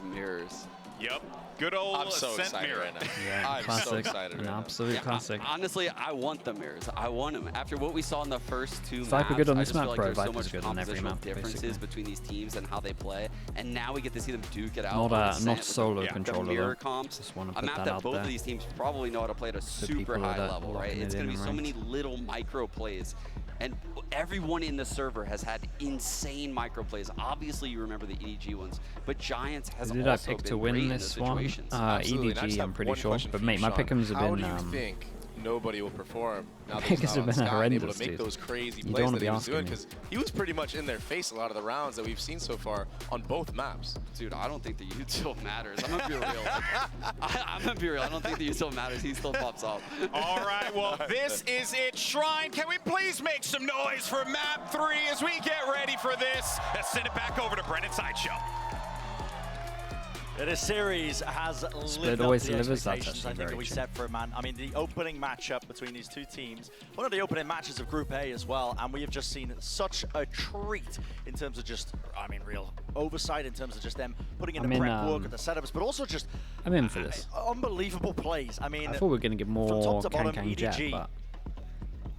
these mirrors. Yep. Good old I'm so Ascent excited mirror. right now. Yeah, I'm classic. so excited An right absolute classic. Honestly, I want the mirrors. I want them. After what we saw in the first two maps, Viper good on I this just feel map, like bro. there's so Viper's much good on every compositional map, differences basically. between these teams and how they play, and now we get to see them duke it out. Not, on not Ascent with solo the controller, mirror though. comps. Just wanna A put map that that out both there. of these teams probably know how to play at a super people high that are level, right? locking It's it going in to be so ranked. many little micro plays. And everyone in the server has had insane micro plays. Obviously, you remember the EDG ones, but Giants has Who did I also pick been to win great in this those one? situations. Absolutely. And I just EDG, I'm have pretty one sure. question But for mate, you, my Sean. pick'ems have How been. do you think nobody will perform now that Pickers he's have not been on Sky and able horrendous, to make dude. those crazy You don't plays wanna that be he was asking doing? me. Because he was pretty much in their face a lot of the rounds that we've seen so far on both maps. Dude, I don't think the util matters. I'm gonna be real. I'm gonna be real. I don't think the util matters. He still pops off. All right, well, this is it, Shrine. Can we please make some noise for map 3 as we get ready for this? Let's send it back over to Brennan Sideshow. This series has lived Split up always to the delivers. That's expectations I actually think that very we true. set for a man. I mean, the opening matchup between these two teams, one of the opening matches of Group A as well, and we have just seen such a treat in terms of just, I mean, real oversight in terms of just them putting in the prep work and the setups, but also just I'm in for this. unbelievable plays. I mean, I thought we were going to get more top to bottom, Kang Jet, EDG, but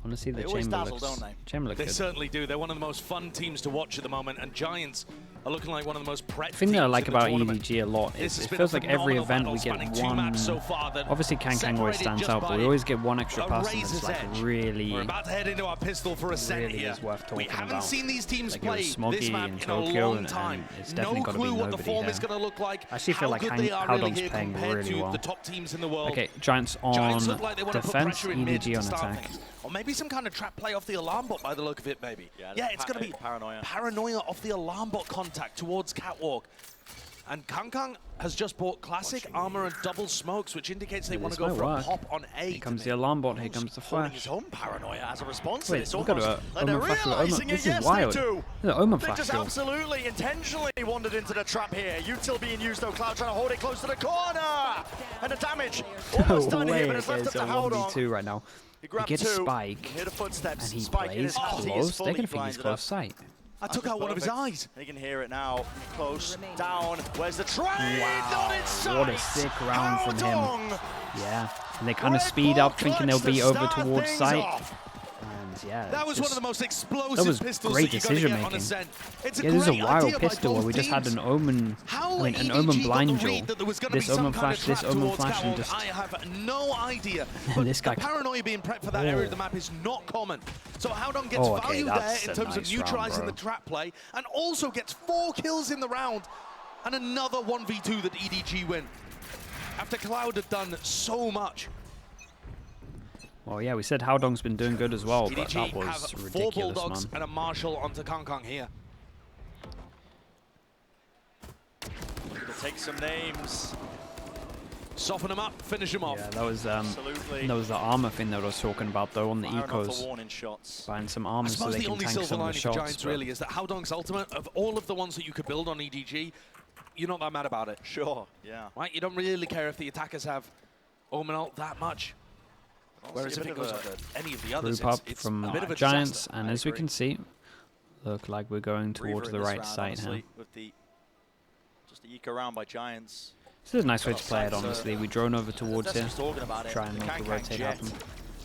honestly, the they always chamber dazzle, looks, don't they? chamber looks They good. certainly do. They're one of the most fun teams to watch at the moment, and Giants are looking like one of the most prepped The thing that I teams like in the about tournament. EDG a lot This is has it been feels a like every phenomenal event battle we get spanning two one. maps so far that Obviously, Kang always separated stands just out, but by we always get one extra a person that's razor's like edge. really. We're about to head into our pistol for Ascent really here. is worth We talking haven't about. seen these teams Like, it was play this Smoggy map in in a Tokyo, long and time. it's No definitely gotta be clue what the nobody form here. is going to look like. I actually feel how like good they are really Howdong's here playing compared really to well. the top teams in the world. Okay, Giants on Giants look like they want to put defense, pressure in mid EDG to on start attack. things. Or maybe some kind of trap play off the alarm bot by the look of it, maybe. Yeah, it's going to be paranoia off the alarm bot contact towards Catwalk. And Kang has just bought classic armor and double smokes, which indicates they want to go for a pop on A. Here comes the alarm bot, here comes the holding flash. his own paranoia as a response to Wait, this. we've got Almost a like they're Omen flash with realizing Omen. it. This is Yes, wild. they do. There's an Omen They flash just still. absolutely intentionally wandered into the trap here. Util being used though. Cloud trying to hold it close to the corner. And the damage almost done here, but it's left up to Howdong. 1v2 right now. He grabbed gets two. Spike, Hear the footsteps. and he Spike in plays his hand. He is close. They're fully going to think he's blinded close up. sight. I took out one of his Perfect. eyes. He can hear it now. Close, down. Where's the trade? Wow, Not in sight. what a sick round from him. Howdong. Yeah, and they kind of Red speed Bull up, thinking clutch they'll be to over start towards things sight. off. And yeah, That was one of the most explosive was pistols great that you're going to get on decision-making. Ascent. It's a Yeah, this is a great wild idea by pistol where both we just had teams. an Omen, How I mean, an EDG Omen got blind the duel. read that there was going to This be some Omen kind flash, of this trap Omen towards flash, and Catwalk, just I have no idea. But this guy. the paranoia being prepped for that area of the map is not common. So Howdong gets Oh, okay, value there that's in a terms of nice round, neutralizing bro. the trap play, and also gets 4 kills in the round, and another 1v2 that EDG win. After Cloud had done so much. Well, yeah, we said Howdong's been doing good as well, but EDG that was have 4 ridiculous, Bulldogs man. and a Marshall onto Kang here. Gonna take some names. Soften them up, finish them off. Yeah, that was Absolutely. that was the armor thing that I was talking about though on the Firing off the ecos. warning shots. Buying some I armor so suppose they the can only tank silver some of the lining for shots. Giants but really is that Howdong's ultimate, of all of the ones that you could build on EDG, you're not that mad about it. Sure, yeah. Right? You don't really care if the attackers have Omen ult that much. Whereas if it goes onto any of the others, group up it's from a bit of a Giants, disaster. and I as we agree. can see, look like we're going Reaver towards in the this right round, side honestly, here. with the just the eco round by Giants. This is a nice way to play it, honestly. We drone over towards That's here, just talking about it. try and The make the Kang rotate Jet happen.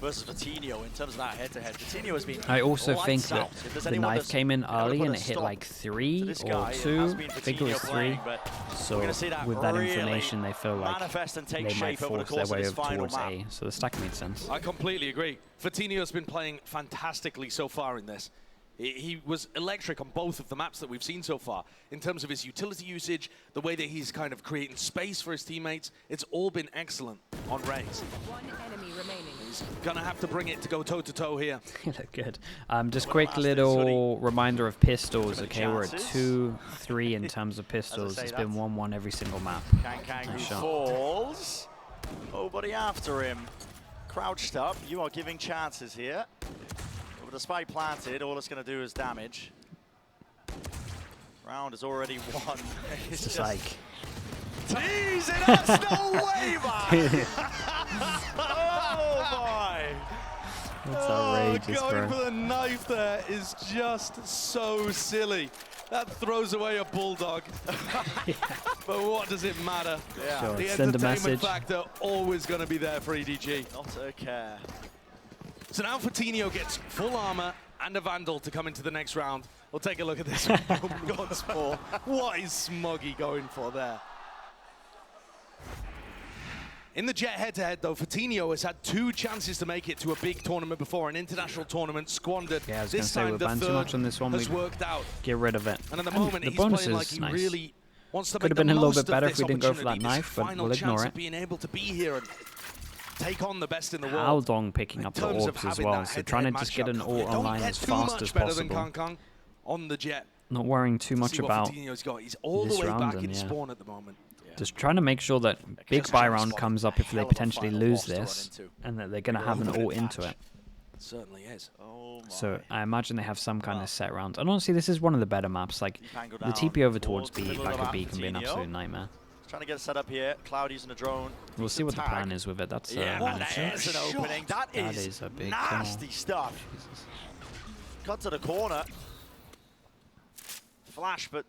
versus Vitinho in terms of that head-to-head. Vitinho has been I also lights think that out. If there's the anyone knife that's came in been able to early put and a it hit stop like to 3 this or guy, it 2. has been I think it was Vitinho 3. playing, but So we're gonna see that with that really information, they feel like manifest and take they might shape over the force their course of way this over final towards map. A. So the stack made sense. I completely agree. Vitinho's been playing fantastically so far in this. He was electric on both of the maps that we've seen so far. In terms of his utility usage, the way that he's kind of creating space for his teammates, it's all been excellent on Raze. One enemy remaining. He's going to have to bring it to go toe-to-toe here. You look good. Just quick little reminder of pistols. Okay, we're at chances. 2-3 in terms of pistols. say, It's been 1-1 every single map. Kang Nice shot. falls. Nobody after him. Crouched up. You are giving chances here. With the spike planted, all it's going to do is damage. Round is already won. It's just like... Teasing us, no way, man! Oh, my! That's outrageous, going bro. for the knife there is just so silly. That throws away a bulldog. But what does it matter? Yeah. Sure. The Send a entertainment message. factor always going to be there for EDG. Not a care. So now Fortinio gets full armor and a Vandal to come into the next round. We'll take a look at this once more. What is Smoggy going for there? In the Jet head-to-head, though, Fortinio has had 2 chances to make it to a big tournament before, an international tournament squandered. Yeah, I was going to This say, time, we're the banned too third much on this one. has We worked out. get rid of it. And at the And moment, the he's bonus playing like is he nice. really wants to Could make have the been a little most bit better of if this we didn't go for that opportunity, knife, this but final we'll ignore chance it. of being able to be here and take on the best in the How world. Dong picking In up the terms of orbs as having well, that so trying to head-to-head just get an matchup, ult you don't online get as too fast much as better than possible. Kong on the Jet. Not worrying too much See what about Fortinio's got. He's all this the way round back and in yeah. spawn at the moment. just trying to make sure that big buy round comes up if they potentially lose this, and that they're going to have an ult into it. It certainly is. Oh my. So I imagine they have some kind of set round. And honestly, this is one of the better maps. Like Deep angle the down TP over towards towards the B, middle of back the of B map, can be an Coutinho. absolute nightmare. Trying to get it set up here. Cloud using a drone. We'll see what the plan is with it. That's Yeah, What there's an a opening. shot. That is a big nasty kill. stuff. Jesus. Cut to the corner. Flash, but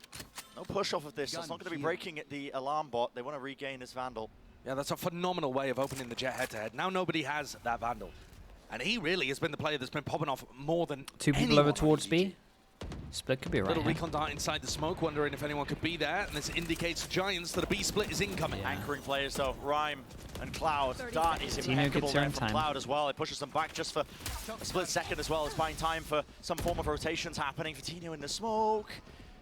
no push off of this. That's not going to be breaking the alarm bot. They want to regain this Vandal. Yeah, that's a phenomenal way of opening the Jet head-to-head. Now nobody has that Vandal. And he really has been the player that's been popping off more than 2 people anyone over on towards EDG. B. Split could be right Little here. recon dart inside the smoke, wondering if anyone could be there. And this indicates Giants that a B split is incoming. Yeah. Anchoring players though, Rhyme and Cloud. Dart is Coutinho impeccable gets there their own from time. Cloud as well. It pushes them back just for a split second as well. It's buying time for some form of rotations happening. Fortinio in the smoke,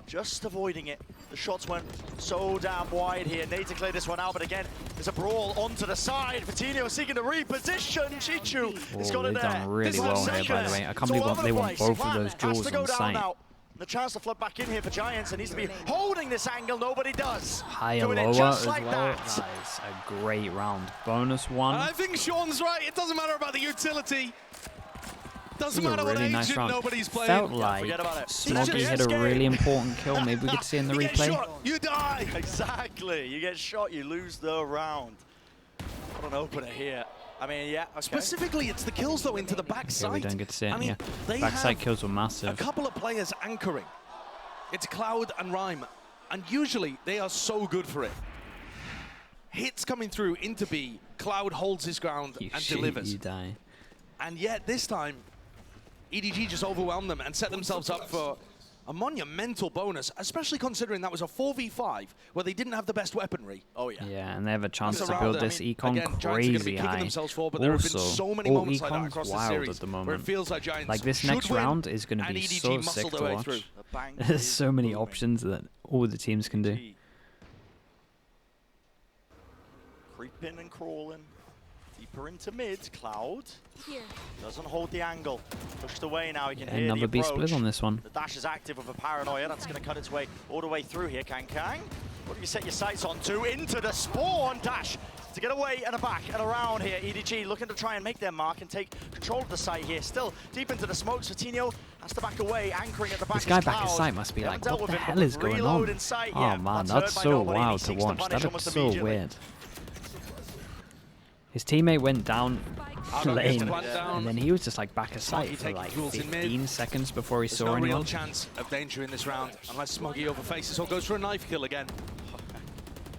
just avoiding it. The shots went so damn wide here. Need to clear this one out, but again, there's a brawl onto the side. Fortinio seeking to reposition. Chichu has got it they've there. done really well here, by the way. I can't believe they want both of those jewels on site. The chance to flood back in here for Giants. It needs to be holding this angle. Nobody does. Higher, Doing it lower just as like well. that. That is a great round. Bonus one. And I think Sean's right. It doesn't matter about the utility. Doesn't This is matter a what really agent nice round. nobody's playing. Felt like forget about it. Smoggy Just hit a escape. really important kill. Maybe we could see in the You get replay. shot, you die. Exactly. You get shot, you lose the round. What an opener here. I mean, yeah, okay. Specifically, it's the kills, though, into the backside. Yeah, we don't get to see it. I mean, Yeah, they backside have kills were a massive. couple of players anchoring. It's Cloud and Rhyme, and usually they are so good for it. Hits coming through into B, Cloud holds his ground You and shoot, delivers. you die. And yet this time, EDG just overwhelmed them and set themselves up for a monumental bonus, especially considering that was a 4v5 where they didn't have the best weaponry. Oh, yeah. Yeah, and they have a chance That's to around build it. this I mean, econ again, Giants are gonna be crazy kicking high. themselves for, but there have been Also, so many all moments like that econ's across the wild series at the where it moment. feels like Giants Like this should next win, round is going to and be EDG so sick muscled to their way watch. through. The bank There's is so many booming. options that all the teams can do. EDG. Creeping and crawling. Deeper into mid. Cloud doesn't hold the angle. Pushed away now. He can hear Another the B approach. split on this one. The dash is active with a paranoia. That's going to cut its way all the way through here. Kang. What do you set your sights on to? Into the spawn. Dash to get away and a back and around here. EDG looking to try and make their mark and take control of the site here. Still deep into the smokes. Fortinio has to back away, anchoring at the back. This guy is back at Cloud. site must be They like, haven't dealt what with the him, hell but is going reload on? in sight, Oh yeah. man, That's heard that's by so nobody. He wild to seeks to watch. punish That almost looks so immediately. weird. His teammate went down lane, down. and then he was just like back of sight Smoggy for taking like tools in mid. 15 seconds before he There's saw no real anyone. chance of danger in this round unless Smoggy overfaces or goes for a knife kill again.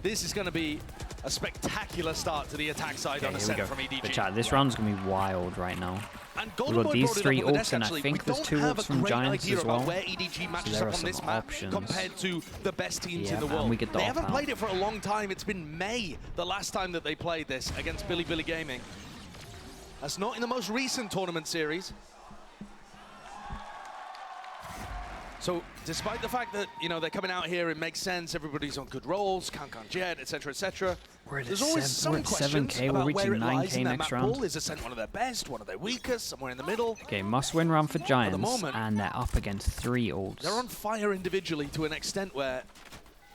This is going to be a spectacular start to the attack side Okay, on here we Ascent go. from EDG. But chat, this round's gonna be wild right now. And We've Golden got Boy these brought it three up on the ults, desk, and I actually. think We there's don't 2 have ults a from great Giants idea as about well. where EDG matches there up are on some this map options. compared to the best teams Yeah, in the and world. we get They the haven't op out. played it for a long time. It's been May the last time that they played this against Billy Gaming. That's not in the most recent tournament series. So, despite the fact that, you know, they're coming out here, it makes sense, everybody's on good rolls, Kankan Jet, etc., etc. We're at There's always some questions 7K, we're about reaching where it lies 9K in that next map round. pool. Is Ascent one of their best, one of their weakest, somewhere in the middle? Okay, must-win round for Giants, moment- and they're up against 3 ults. They're on fire individually to an extent where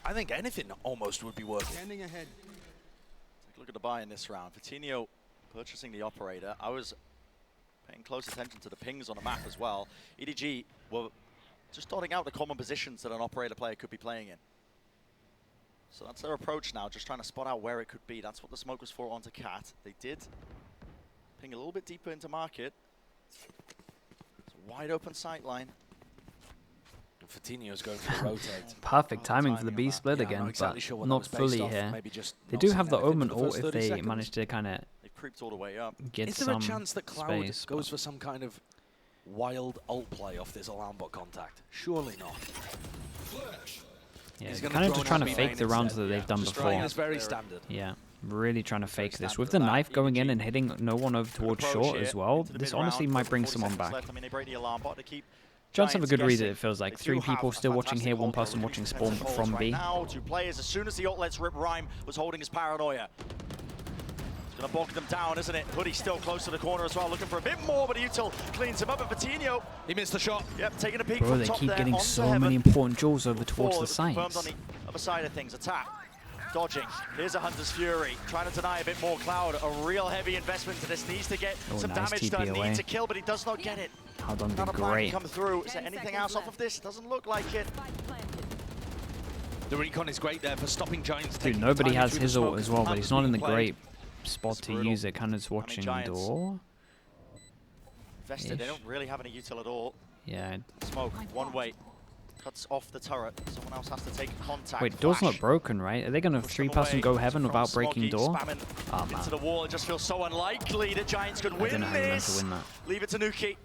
I think anything almost would be working. Take a look at the buy in this round. Fortinio purchasing the operator. I was paying close attention to the pings on the map as well. EDG were just dotting out the common positions that an operator player could be playing in. So that's their approach now, just trying to spot out where it could be. That's what the smoke was for onto Cat. They did ping a little bit deeper into market. It's a wide open sight line. Fatinho's going for the rotate. Perfect timing for the B split Yeah, I'm again, not exactly but sure what that not was based fully off. here. Maybe just They not do seeing have the anything Omen for the ult first if 30 they seconds. manage to kind of They've creeped all the way up. get Is there some a chance that Cloud space. goes for some kind of wild ult play off this alarm bot contact? Surely not. Yeah, He's they're gonna kind of drone just trying out to B fake main the rounds instead. that they've done Just before. trying is very standard. Yeah, really trying to fake this. With the standard knife that. going in EDG and hitting no one over towards Approach short here as well, into the this mid-round, honestly might bring 40 someone seconds back. left. I mean, they break the alarm bot to keep Giants have a good read, guessing. it feels like. They 3 do have people a still watching fantastic here, 1 ult, though. person watching Reduced spawn defensive from holds B. right now, 2 players. As soon as the ult lets rip, Rhyme was holding his paranoia. It's going to bog them down, isn't it? Hoodie's still close to the corner as well, looking for a bit more, but Util cleans him up. And Fatinho, He missed the shot. yep, taking a peek Bro, from they top keep there getting onto so heaven. many important jewels over towards Four the confirmed sides. on the other side of things. Attack. Dodging. Here's a Hunter's Fury. Trying to deny a bit more. Cloud, a real heavy investment to this. Needs to get Oh, some nice damage TP done. away. Needs a kill, but he does not get it. How done Not did a plan great. can come through. Is there anything else off of this? Doesn't look like it. The recon is great there for stopping Giants. Dude, taking nobody time has through his the ult smoke as well, but he's not in the being played. great spot It's to brutal. use it. Kind of just watching Giants- door. Vested, they Ish. don't really have any util at all. Yeah. Smoke, one way. Cuts off the turret. Someone else has to take contact. Wait, door's Flash. not broken, right? Are they going to Push them 3-pass and away. go heaven From without breaking Smoggy, door? spamming Oh, into man. the wall. It just feels so unlikely that Giants could I win don't know how you're meant to this. win that. Leave it to Nuki.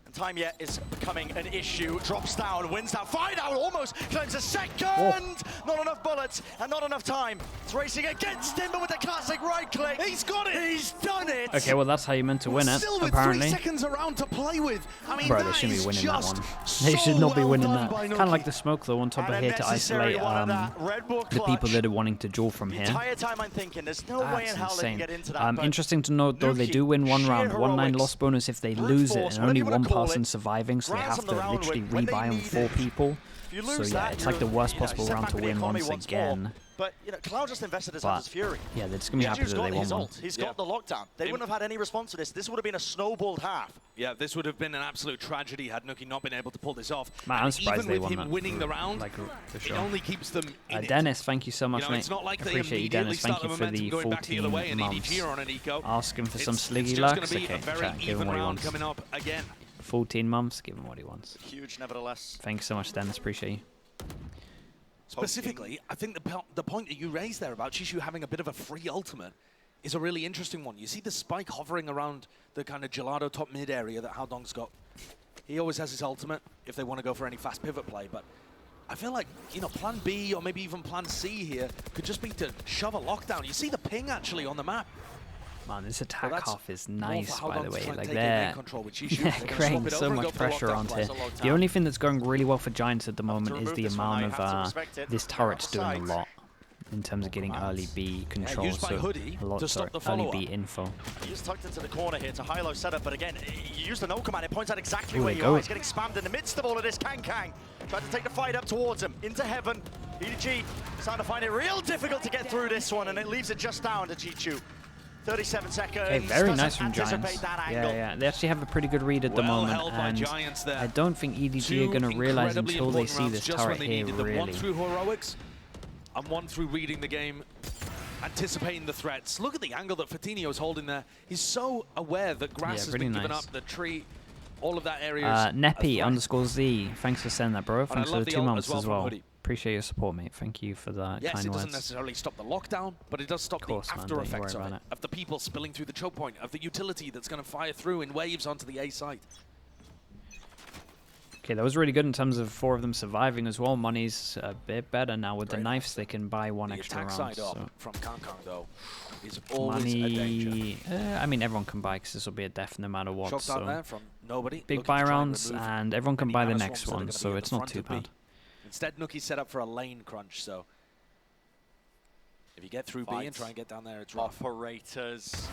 And time yet is becoming an issue. Drops down, wins that fight out, almost claims a second. Not enough bullets and not enough time. It's racing against him, but with the classic right click. He's got it. He's done it. Okay, well, that's how you meant to win it, Still with apparently. 3 seconds around to play with. I mean, Bro, they that shouldn't be is winning that just one. so They should not be well winning done that. by Kind of like Nuki. the smoke, though, on top of And a here to necessary isolate one of that. Red Bull the people clutch. that are wanting to duel from The here. entire time I'm thinking, there's no way in That's hell they can insane. get into that. but Interesting to note, though, they Nuki, do win 1 sheer round. 1-9 heroics, loss bonus if they brute lose it, force, and only whatever you wanna 1 call person it, surviving, so they grabs have them to the round literally when they rebuy on need 4 it. people. If you So lose yeah, that, it's like the you're, worst you know, possible set round back to with the win economy once more. again. But you know, Cloud just invested his But Hunter's Fury. yeah, they're just gonna be happy EDG's that got they won his one. ult. He's got the lockdown. They wouldn't have had any response to this. This would have been a snowballed half. Yeah, this would have been an absolute tragedy had Nuki not been able to pull this off. Man, And I'm surprised even they with won him that. winning the round, Like, for it sure. only keeps them in it. Dennis, thank you so much, You know, mate. it's not like they Appreciate you, immediately Dennis. Thank start you the for momentum the going back the other way 14 and EDG months. are on an eco. Asking for some It's sliggy just lux. going to be Okay, a very chat, give him even what he round wants. coming up again. 14 months, give him what he wants. Huge, nevertheless. Thanks so much, Dennis. Appreciate you. Specifically, I think the point that you raised there about Chishu having a bit of a free ultimate is a really interesting one. You see the spike hovering around the kind of gelato top mid area that Haodong's got. He always has his ultimate if they want to go for any fast pivot play, but I feel like, you know, plan B or maybe even plan C here could just be to shove a lockdown. You see the ping actually on the map. Man, this attack that's half is more nice, for by Haodong the to way. try and Like, take they're main control with Chishu. they're They're gonna creating swap it so over and much go for the pressure lockdown onto play. it. The only thing that's going really well for Giants at the moment is remove the this one, amount I have to of respect it. this turret's doing a Sides. lot in terms of getting early B control. used by So Hoodie a lot, to stop sorry, the early follow-up. B info. He's tucked into the corner here. It's a high-low setup, but again, you use the no command. It points out exactly Ooh, where they you go. are. He's getting spammed in the midst of all of this. Kang trying to take the fight up towards him. Into heaven. EDG starting to find it real difficult to get through this one, and it leaves it just down to Chichu. 37 seconds. Okay, very Doesn't nice from anticipate Giants. that Yeah, angle. yeah. They actually have a pretty good read at the Well moment, held by and Giants there. I don't think EDG Two are going to realize incredibly until they important see rounds this just turret when they here, needed them. One really. through heroics and one through reading the game, anticipating the threats. Look at the angle that Fatinho's holding there. He's so aware that grass has pretty been given nice. up, the tree, all of that area is Neppy_Z. Thanks for sending that, bro. And I Thanks for love the the 2 ult months as well as from well. Hoodie. Appreciate your support, mate. Thank you for the Yes, kind it doesn't words. necessarily stop the lockdown, but it does stop course, the man, after don't you effects worry of about it, it. of the people spilling through the choke point, of the utility that's going to fire through in waves onto the A site. Okay, that was really good in terms of 4 of them surviving as well. Money's a bit better now with the Very knives. They can buy 1 The extra attack round. side off So from Kang though is always a danger. money, I mean, everyone can buy because this will be a death no matter what. Shot down So there from nobody. big looking buy to try and rounds, remove and everyone can any buy the mana next swamps that are one. gonna So be at it's the not front too of B. bad. Instead, Nuki's set up for a lane crunch, so if you get through B and Fights. try and get down there, it's rough. Operators.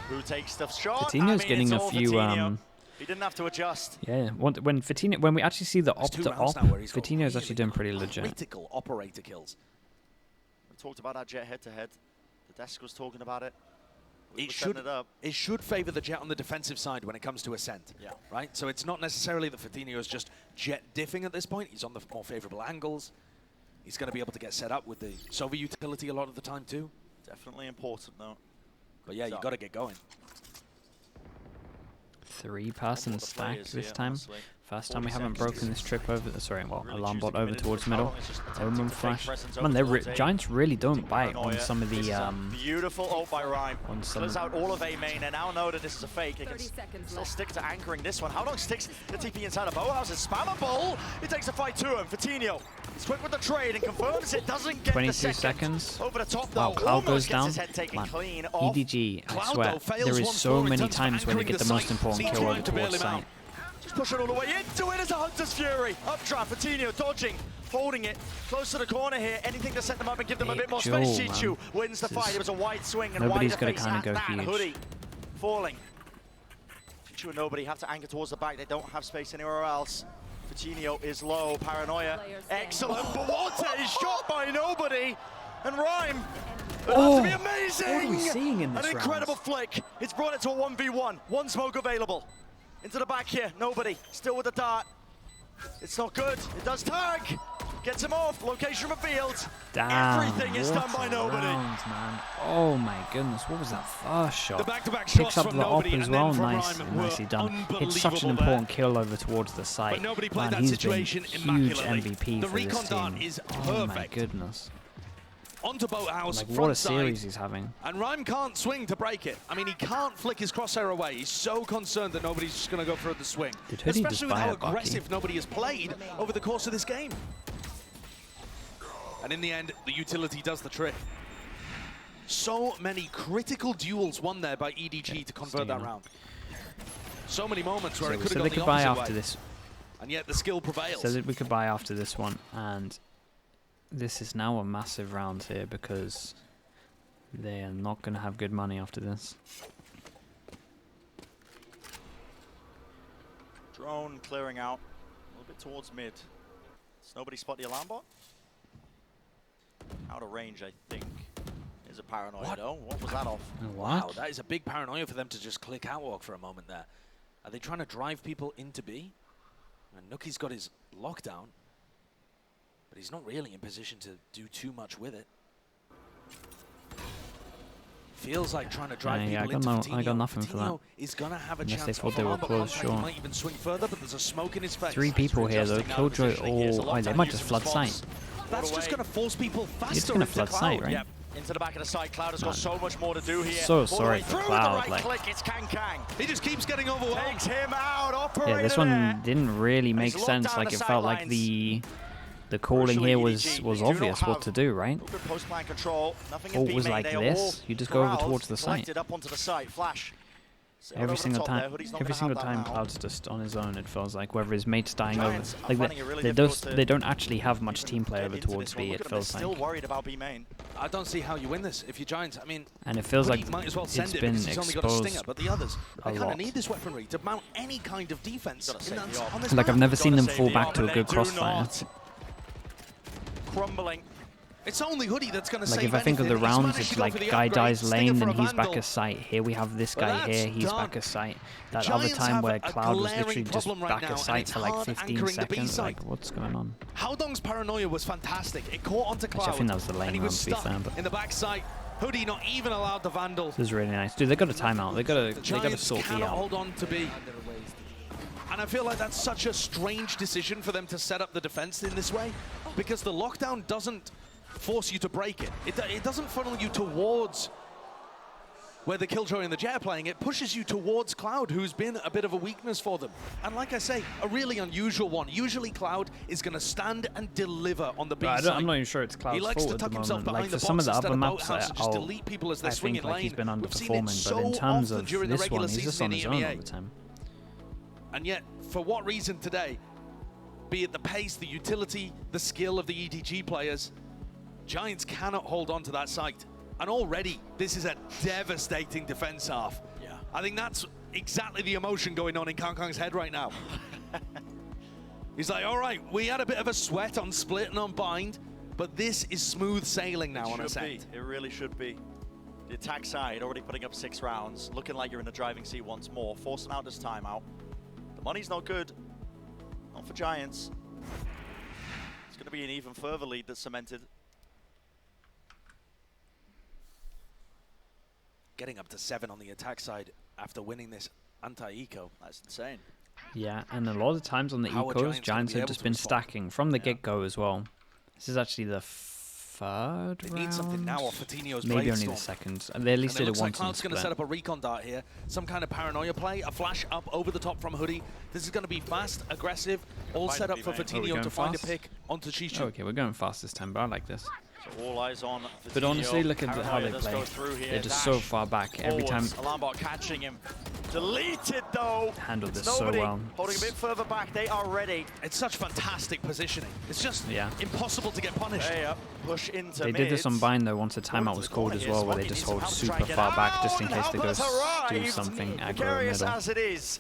Who takes the shot? Coutinho's getting it's a all few. Fatinho. He didn't have to adjust. Yeah, when we actually see the There's op 2 to rounds op, now where he's got Coutinho's really actually doing pretty legit. critical operator kills. We talked about that Jet head-to-head. The desk was talking about it. We It were setting should, it up. it should favor the Jet on the defensive side when it comes to Ascent. Yeah. Right? So it's not necessarily that Fatinho is just Jet diffing at this point. He's on the more favorable angles. He's going to be able to get set up with the Sova utility a lot of the time too. Definitely important, though. But yeah, you've got to get going. 3-person Couple of the stack players this here, time. honestly. First time we haven't broken this trip over. Sorry, well, alarm bot over towards middle. Omen flash. Man, Giants really don't bite on some of the. Beautiful ult by Rhyme. On some. Clears out all of A main, and now know that this is a fake. He can still stick to anchoring this one. How long sticks the TP inside of Bauhaus is spammable. It takes a fight to him. Coutinho is quick with the trade and confirms it doesn't get 22 seconds. Over the top though. Wow, Cloud goes down. His head taken Man, clean off. EDG, I swear, there is so many times where they get the most important kill over towards site. Just push it all the way into it as a Hunter's Fury. Updraft, Coutinho dodging, holding it, close to the corner here. Anything to set them up and give them a bit more space. Chichu wins the fight. It was a wide swing and nobody's wider gonna face kinda at go that. huge. Hoodie falling. Chichu and nobody have to anchor towards the back. They don't have space anywhere else. Coutinho is low. Paranoia. Excellent. But what a shot by nobody. And Rhyme. It has to be amazing. What are we seeing in this An incredible round? flick. It's brought it to a 1v1. One smoke available. Into the back here. Nobody. Still with the dart. It's not good. It does tag. Gets him off. Location revealed. Damn, Everything is done by nobody. Rounds, man. Oh my goodness, what was that first shot? The back-to-back Picks shots up from the op nobody, as and well. then from Nicely, Rhyme were nicely done. It's such an unbelievable important there. kill over towards the site. But nobody played Man, that he's been situation huge immaculately. MVP The for this recon dart team. is Oh my perfect. goodness. Onto Boathouse, Like, front what a side. series he's having. And Rhyme can't swing to break it. I mean, he can't flick his crosshair away. He's so concerned that nobody's just going to go for the swing. Did Hoodie Especially with just buy how a Bucky? aggressive nobody has played over the course of this game. And in the end, the utility does the trick. So many critical duels won there by EDG to convert that round. So many moments where it could have So gone they the could buy opposite after way. this. And yet the skill prevails. So that we could buy after this one, and this is now a massive round here because they are not going to have good money after this. Drone clearing out. A little bit towards mid. Does nobody spot the alarm bot? Out of range, I think. Is a paranoia though. What was that off? Wow, What? that is a big paranoia for them to just click outwalk for a moment there. Are they trying to drive people into B? And Nuki's got his lockdown, but he's not really in position to do too much with it. Feels like trying to drive Yeah, people I into got Coutinho. nothing for that. Coutinho is going to have a Unless they chance thought of they were alarm, but close, looks like he sure. might even swing further, but there's a smoke in his face. 3 people here though. Adjusting now, Killjoy positioning here, so all. Oh, they lockdown might use just in flood response. site. That's just going to force people faster It's gonna into flood Cloud. site, right? Yep. Into the back of the side. Cloud has got so much more to do here. So All the sorry way for through with Cloud, the right like- click. It's Kang. He just keeps getting overwhelmed. Takes him out. Operator Yeah, this there. one didn't really make he's locked sense. down Like the it felt like sidelines. the calling Crucially, here EDG, was they do not obvious what have to do, right? Good post-plan control. Nothing in All B was main. like They are this. all You just go over corralled, towards the site. collected up onto the site. Flash. Sailed Every over the single top there. time, Hoodie's not every gonna single have time that now. Cloud's just on his own. It feels like whether his mate's dying over, Giants are like finding it really they difficult to don't actually have much even team play get over into towards this one. B. Look It at them, feels they're still like, worried about B main. I don't see how you win this if you're Giants. I mean, and it feels Hoodie like might as well send it's it been because he's only got a stinger, exposed. but the others, a they kind lot. of need this weaponry to mount any kind of defense Gotta save on the op. this Like map. I've never seen Gotta them save fall the back op, to a and good they do crossfire. not. Crumbling. It's only Hoodie that's going to Like save if I think of the anything. He's rounds, managed it's to go like for the guy upgrade, dies stinger lane, for then a he's back Vandal. a site. Here we have this But guy here, that's he's done. back a site. That Giants other time have where a Cloud was glaring literally just problem right back now, a and site it's for like hard 15 anchoring the B seconds. site. Like what's going on? Howdong's paranoia was fantastic. It caught onto Cloud. I think that was the lane and he was round, to be stuck fair, but- in the back site. Hoodie not even allowed the Vandal. This is really nice, dude. They got a timeout. They gotta Giants sort B cannot out. hold on to B. And I feel like that's such a strange decision for them to set up the defense in this way, because the lockdown doesn't force you to break it. It doesn't funnel you towards where the Killjoy and the Jet are playing. It pushes you towards Cloud, who's been a bit of a weakness for them. And like I say, a really unusual one. Usually Cloud is going to stand and deliver on the B side. I'm not even sure it's Cloud's He likes fault to at tuck the himself moment. behind Like the for some of box the instead other of maps, Boathouse and just delete people as they're I swinging think like he's lane. been We've seen it underperforming, but in so terms often of during the this regular one, he's just season on in his the own all EMEA. the time. And yet, for what reason today, be it the pace, the utility, the skill of the EDG players, Giants cannot hold on to that site. And already, this is a devastating defense half. Yeah. I think that's exactly the emotion going on in Kang's head right now. He's like, all right, we had a bit of a sweat on split and on bind, but this is smooth sailing now on Ascent. It really should be. The attack side already putting up 6 rounds, looking like you're in the driving seat once more, forcing out this timeout. The money's not good, not for Giants. It's going to be an even further lead that's cemented. Getting up to 7 on the attack side after winning this anti-eco. That's insane. Yeah, and a lot of times on the How are ecos, Giants gonna Giants be have able just to been respond? stacking from the get-go as well. This is actually the third They round. need something now off Fatinho's Maybe only Bladestorm. the second. They at least And it did it looks like once in the Cloud's going to split. set up a recon dart here. Some kind of paranoia play. A flash up over the top from Hoodie. This is going to be fast, aggressive, all set up for Oh, we're Fatinho going to find a fast? pick onto Chichu. Okay, we're going fast this time, but I like this. So all eyes on But Fatinho. honestly, look at how Paranoia they does play. go through here. They're just Dash so far back every time. forwards. Alarm bot catching him. Deleted though. Handled It's this so nobody well. holding a bit further back. They are ready. It's such fantastic positioning. It's just Yeah. impossible to get punished. They push into They did this on Bind though once a timeout was called as well, where they just hold super far back just in case they go do something aggro Precarious middle. as it is.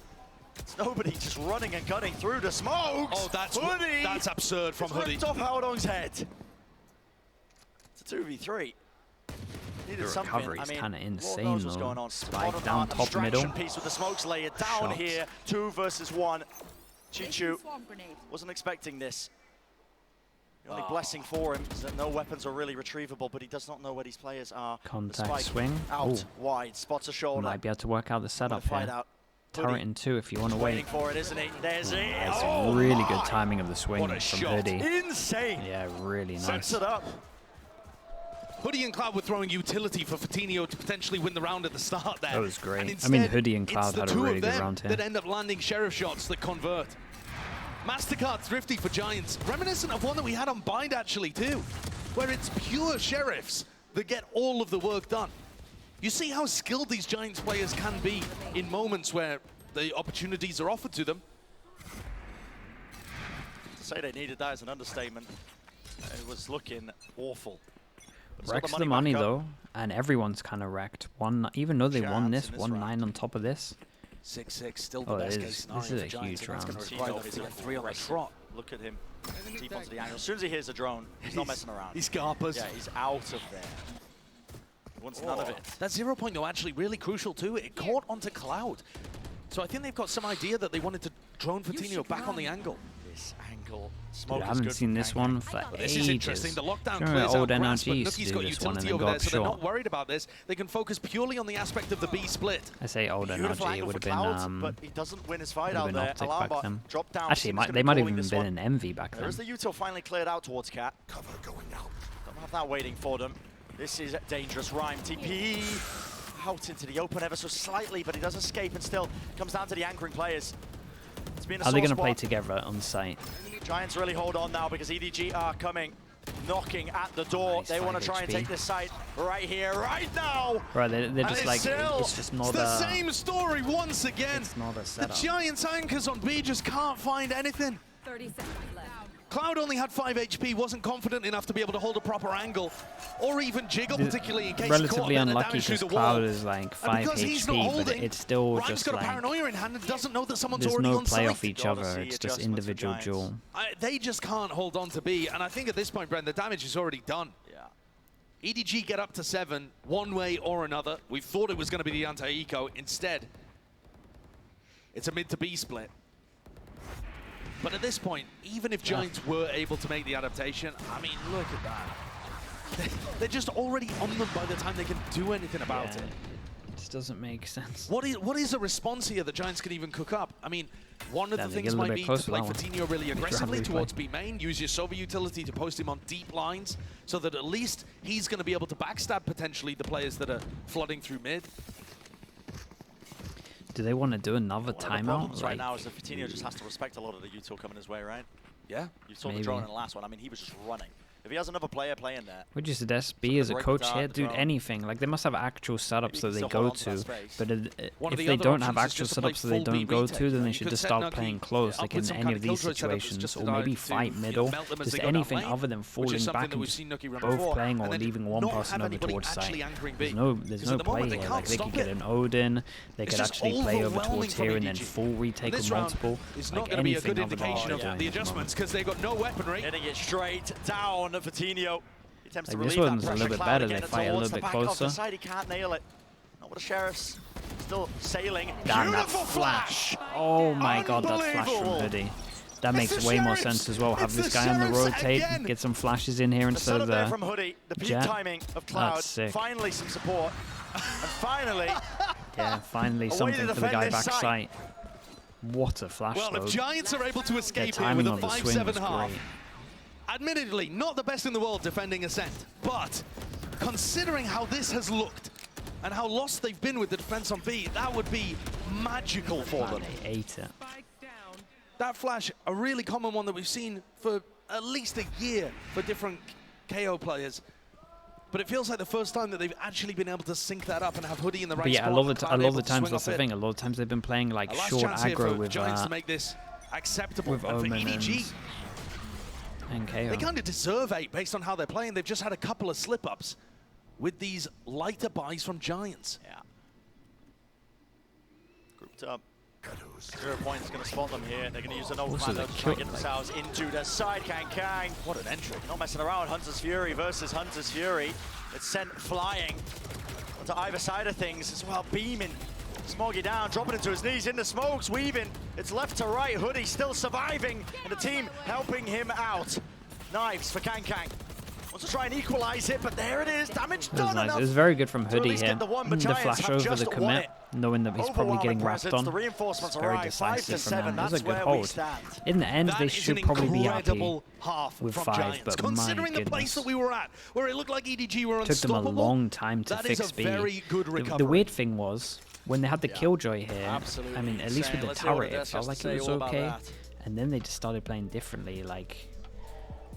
It's nobody just running and cutting through the smokes. Oh, that's Hoodie absurd from just Hoodie. ripped off Haodong's head. It's a 2v3. Needed The something. recovery is I mean, kinda Lord insane, knows what's though. going on. Spike Modern down art top middle. abstraction piece with the smokes layer down Shot. here. 2 versus 1. Chichu Swarm grenade. wasn't expecting this. The only blessing for him is that no weapons are really retrievable, but he does not know where these players are. The Contact spike swing. out Ooh. wide, spots a shoulder. Might be able to work out the setup Fight here. out. Turret Hoodie in 2 if you want to waiting wait. for it, isn't he? There's it. That's Oh really my! good timing of the swing What a from shot. Hoodie. Insane. Yeah, really Sets nice. it up. Hoodie and Cloud were throwing utility for Fatinho to potentially win the round at the start there. That was great. And I mean, instead, Hoodie and it's Cloud the had a two really of good them round here. that end up landing sheriff shots that convert. MasterCard Thrifty for Giants, reminiscent of one that we had on Bind actually too, where it's pure sheriffs that get all of the work done. You see how skilled these Giants players can be in moments where the opportunities are offered to them. To say they needed that is an understatement. It was looking awful. But it's got Wrecks the money back up. though, and everyone's kind of wrecked. Even though they won Chance this, in this 1-9 round. on top of this. 6-6, still the Oh, best it case is. scenario This is for a Giants, huge and that's going round. to require them to Tino get is 3 on the aggressive. trot. Look at him. Deep onto the angle. As soon as he hears a drone, he's not messing around. He's Garpers. Yeah, he's out of there. He wants none of it. That 0 point though actually really crucial too. It caught onto Cloud. So I think they've got some idea that they wanted to drone Fatinho back on the angle. This angle. Dude, Smoke I is haven't good seen from this Kank. one for But this ages. is interesting. The lockdown Do you remember clears out old Grass, but NRG used to Nuki's do got this one and utility then over go there, up so they're not short? worried about this. They can focus purely on the aspect of the B split. I say old Beautiful NRG, it angle would for have Clouds, been but he doesn't win his fight would have out been there. Optic Alarm back bot then. dropped down. Actually, Seems they gonna might be have calling even this been one. an Envy back There then. is the util finally cleared out towards Cat. Cover going out. Don't have that waiting for them. This is dangerous. Rhyme TP out into the open ever so slightly, but he does escape and still comes down to the anchoring players. It's been a Are they sore going to play spot. together on site? Giants really hold on now because EDG are coming, knocking at the door. Nice, They want to 5 try and HP. take this site right here, right now. Right, they're just it's like, still- it's just not It's the a... same story once again. It's not a The setup. Giants anchors on B just can't find anything. 30 seconds left. Cloud only had 5 HP, wasn't confident enough to be able to hold a proper angle, or even jiggle, particularly in case he caught a Relatively bit of unlucky damage through because the wall. Cloud is like And 5 because he's not HP, but holding, it's still Ryan's just got a like... paranoia in hand and doesn't know that someone's There's already no on play site. off each Gotta other, see it's just adjustments for individual Giants. duel. They just can't hold on to B, and I think at this point, Brent, the damage is already done. Yeah. EDG get up to 7, one way or another. We thought it was going to be the anti-eco. Instead, it's a mid to B split. But at this point, even if Giants were able to make the adaptation, I mean, look at that. They're just already on them by the time they can do anything about Yeah, it. it just doesn't make sense. What is a response here that Giants can even cook up? I mean, one of Yeah, the they things get a little might bit be to close to play that one. Fatinho really aggressively replay. towards B main, use your Sova utility to post him on deep lines, so that at least he's going to be able to backstab potentially the players that are flooding through mid. Do they want to do another One of the timeout? problems right Like, now is that Fatinho just has to respect a lot of the util coming his way, right? Yeah. You saw the Maybe. drone in the last one. I mean, he was just running. If he has another player playing there, would you suggest B as a break the coach dart, here? the Dude, drone. anything. Like, they must have actual setups Maybe that he they can still go hold on to to. that space. But One if of the they other don't have options is actual just to play setups that they full don't B go retake. to, then they You should could just set start Nuki playing close, up like with in some any kind of of these killjoy setup that's situations, just or maybe designed fight to, middle. melt them as Just they go down anything lane, other than which is falling something back that and we've just seen Nuki run both before, playing or and then leaving one not person have over anybody towards actually site. anchoring B. There's Because no at the moment play they here. can't Like, they could stop get it. an Odin, they It's could just actually play over overwhelming towards from here and then EDG. full retake This with round multiple. is Like, not going to be a anything good other than indication what of they're the doing at the adjustments moment. because they've got no weaponry. hitting it straight down. Fatinho. He attempts to Like, this relieve that one's a pressure. little bit Cloud better. again They fight a towards little the bit back of the closer. side. He can't nail it. Not with the Sheriffs. Still sailing. Damn, that Beautiful flash. Oh my god, that flash from Unbelievable. Hoodie. That It's makes the way more Sheriffs. sense as well. Have It's this the guy on the Sheriffs rotate, again. get some flashes in here The instead of setup there the... from Hoodie. The peak Jet. timing of Cloud. That's sick. Finally some support. And finally, Yeah, finally way to something for the defend guy this back site. sight. What a flash Well, load. if Giants are able to Their escape here timing with a on the swing 5-7 was half, great. admittedly, not the best in the world defending Ascent, but considering how this has looked and how lost they've been with the defense on B, that would be magical for Man, them. they ate it. That flash, a really common one that we've seen for at least a year for different KO players. But it feels like the first time that they've actually been able to sync that up and have Hoodie in the right But yeah, spot. a lot and of Cloud the able to times, swing that's the off it. thing, a lot of times they've been playing like A last short chance here aggro for with Giants to make this acceptable. with And for Omen EDG, and KO. they kind of deserve 8 based on how they're playing. They've just had a couple of slip-ups with these lighter buys from Giants. Yeah. Grouped up. 0 points going to spawn them here. They're going to use an Also, commando they to try and killed, get like- themselves into the side. Kang. What an entry. Not messing around. Hunter's Fury versus Hunter's Fury. It's sent flying onto either side of things as well. Beaming Smoggy down, dropping into his knees in the smokes, weaving. It's left to right. Hoodie still surviving, and the team helping him out. Knives for Kang. Wants to try and equalize it, but there it is. Damage That was done nice. enough. It was very good from to at Hoodie least here. get the one, but The Giants flash have over just the won commit, it. knowing that he's probably Overwhelming getting wrapped presence, on. the reinforcements It's very arrive. 5 to decisive from 7. them. It was That's a good where we hold. stand. In the end, That they is should an probably be happy incredible half with from 5, Giants. but Considering my the place goodness. that we were at, where it looked like EDG were Took them unstoppable, a long time to that fix is a B. very good recovery. The weird thing was, when they had the Killjoy here, Absolutely I mean, at least with insane. the Let's hear what turret, it Odessa felt has like to it say was all about okay. that. And then they just started playing differently, like...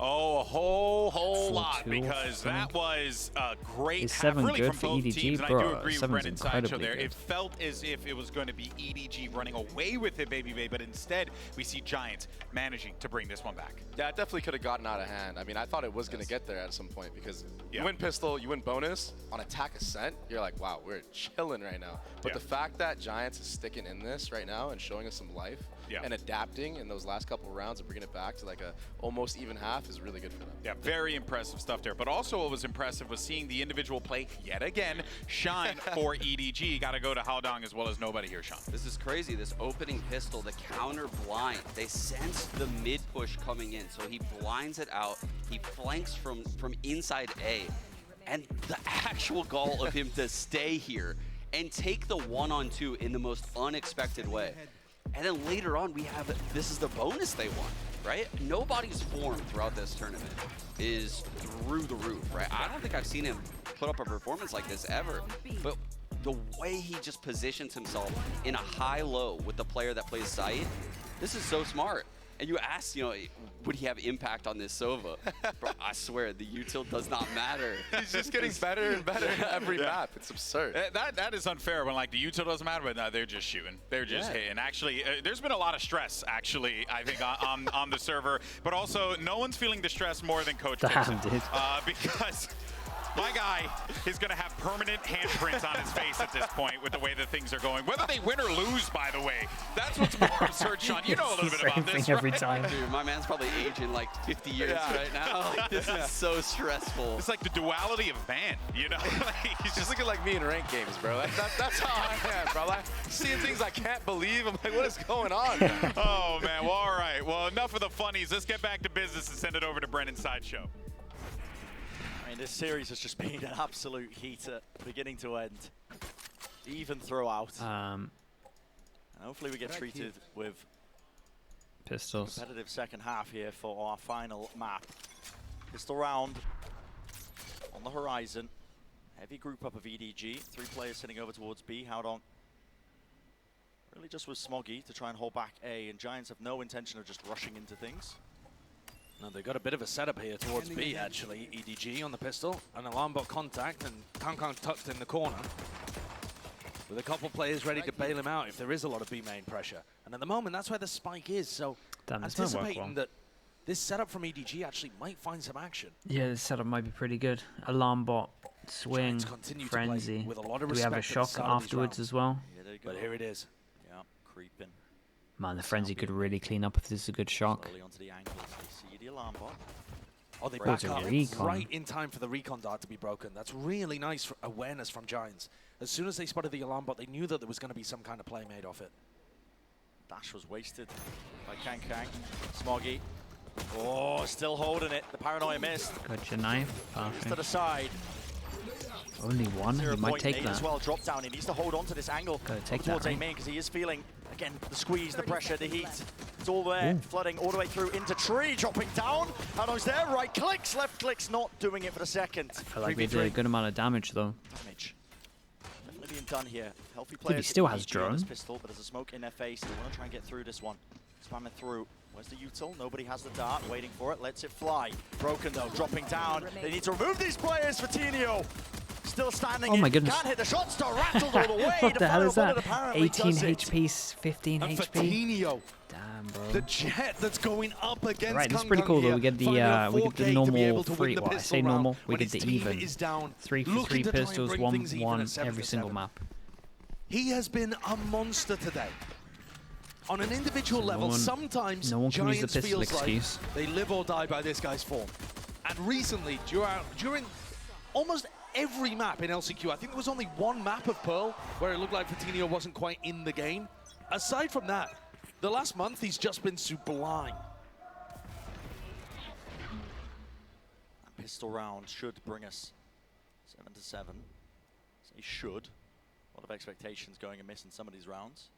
Oh, a whole 4-2 lot, or because something. that was a great Is half, 7 really, good from for both EDG? teams, and I Bro, do agree with 7's Brendan Sancho incredibly there. good. It felt as if it was going to be EDG running away with it, Baby Bay, but instead we see Giants managing to bring this one back. Yeah, it definitely could have gotten out of hand. I mean, I thought it was going to get there at some point because Yeah. you win pistol, you win bonus. On attack Ascent, you're like, wow, we're chilling right now. But Yeah. the fact that Giants is sticking in this right now and showing us some life and adapting in those last couple of rounds and bringing it back to like a almost even half is really good for them. Yeah, very impressive stuff there. But also what was impressive was seeing the individual play yet again shine for EDG. Got to go to Haldong as well as nobody here, Sean. This is crazy, this opening pistol, the counter blind. They sense the mid push coming in, so he blinds it out. He flanks from inside A. And the actual goal of him to stay here and take the 1-on-2 in the most unexpected way. And then later on, we have, this is the bonus they want, right? Nobody's form throughout this tournament is through the roof, right? I don't think I've seen him put up a performance like this ever. But the way he just positions himself in a high-low with the player that plays Sight, this is so smart. And you asked, you know, would he have impact on this Sova? Bro, I swear, the util does not matter. He's just getting better and better every map. It's absurd. That is unfair when like the util doesn't matter, but no, they're just shooting. They're just hitting. Actually, there's been a lot of stress, actually, I think, on the server. But also, no one's feeling the stress more than Coach Damn, Dixon. dude. Because my guy is going to have permanent handprints on his face at this point with the way that things are going. Whether they win or lose, by the way, that's what's more absurd, Sean. You know a little bit about this, every right? time. Dude, my man's probably aging like 50 years right now. Like, this is so stressful. It's like the duality of man, you know? Like, he's Just looking like me in ranked games, bro. That's how I am, bro. Like, seeing things I can't believe. I'm like, what is going on? Oh, man. Well, all right. Well, enough of the funnies. Let's get back to business and send it over to Brendan's Sideshow. I mean, this series has just been an absolute heater, beginning to end, even throughout. And hopefully we get treated with Pistols. competitive second half here for our final map. Pistol round on the horizon. Heavy group up of EDG. 3 players sitting over towards B. Haldong really just with Smoggy to try and hold back A, and Giants have no intention of just rushing into things. No, they've got a bit of a setup here towards B, actually. EDG on the pistol, an alarm bot contact, and Kang tucked in the corner. With a couple players ready to bail him out if there is a lot of B main pressure. And at the moment, that's where the spike is, so Damn, this might work anticipating well. that this setup from EDG actually might find some action. Yeah, the setup might be pretty good. Alarm bot, swing, Giants continue to play frenzy. with a lot of Do we have a respect at the shock start of these afterwards rounds. as well? Here they go. But here it is. Yeah, creeping Man, the frenzy could really clean up if this is a good shock. slowly onto the angle. They see the alarm bot. Oh, they Oh, back it's a up recon. right in time for the recon dart to be broken. That's really nice awareness from Giants. As soon as they spotted the alarm bot, they knew that there was going to be some kind of play made off it. Dash was wasted by Kang. Smoggy. Oh, still holding it. The paranoia missed. Got your knife. Just to the Perfect. side. Only one? He 0 might point take nade that. as well. Drop down. He needs to hold on to this angle. Gotta take Over towards that, A right? main because he is feeling Again, the squeeze, the pressure, the heat. It's all there, flooding all the way through into tree, dropping down. Hado's there, right clicks, left clicks, not doing it for the second. I feel like we did a good amount of damage though. Damage. Definitely being done here. Healthy players. He still has EDG on his drone. pistol, but there's a smoke in their face. They want to try and get through this one. Spamming through. Where's the util? Nobody has the dart. Waiting for it. Lets it fly. Broken though. Dropping down. They need to remove these players for Tinio. Still standing. Oh my goodness. Can't hit the shot. Still rattled all the way. What the hell is that? Apparently 18 does it. HP, 15 And HP. Fatinho, Damn, bro. the jet that's going up against Right, this is pretty cool though. We get the normal three. Well, I say normal. We get the even. 3 for 3 pistols, 1-1 every single map. He has been a monster today. On an individual level, sometimes no one can use the Giants pistol feels excuse. like they live or die by this guy's form. And recently, during almost every map in LCQ, I think there was only one map of Pearl where it looked like Fatinho wasn't quite in the game. Aside from that, the last month he's just been sublime. That pistol round should bring us 7-7. Say should. A lot of expectations going amiss in some of these rounds.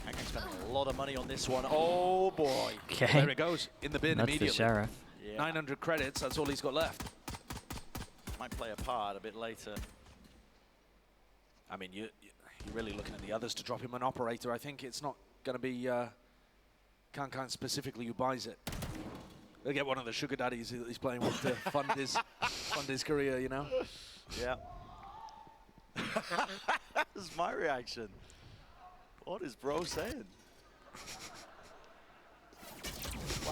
Hangman spending a lot of money on this one. Oh boy. Okay. There it goes, in the bin That's immediately. the sheriff. Yeah. 900 credits, that's all he's got left. Might play a part a bit later. I mean, you're really looking at the others to drop him an operator. I think it's not going to be Kankan specifically who buys it. They'll get one of the sugar daddies that he's playing with to fund his career, you know? Yeah. That's my reaction. What is bro saying?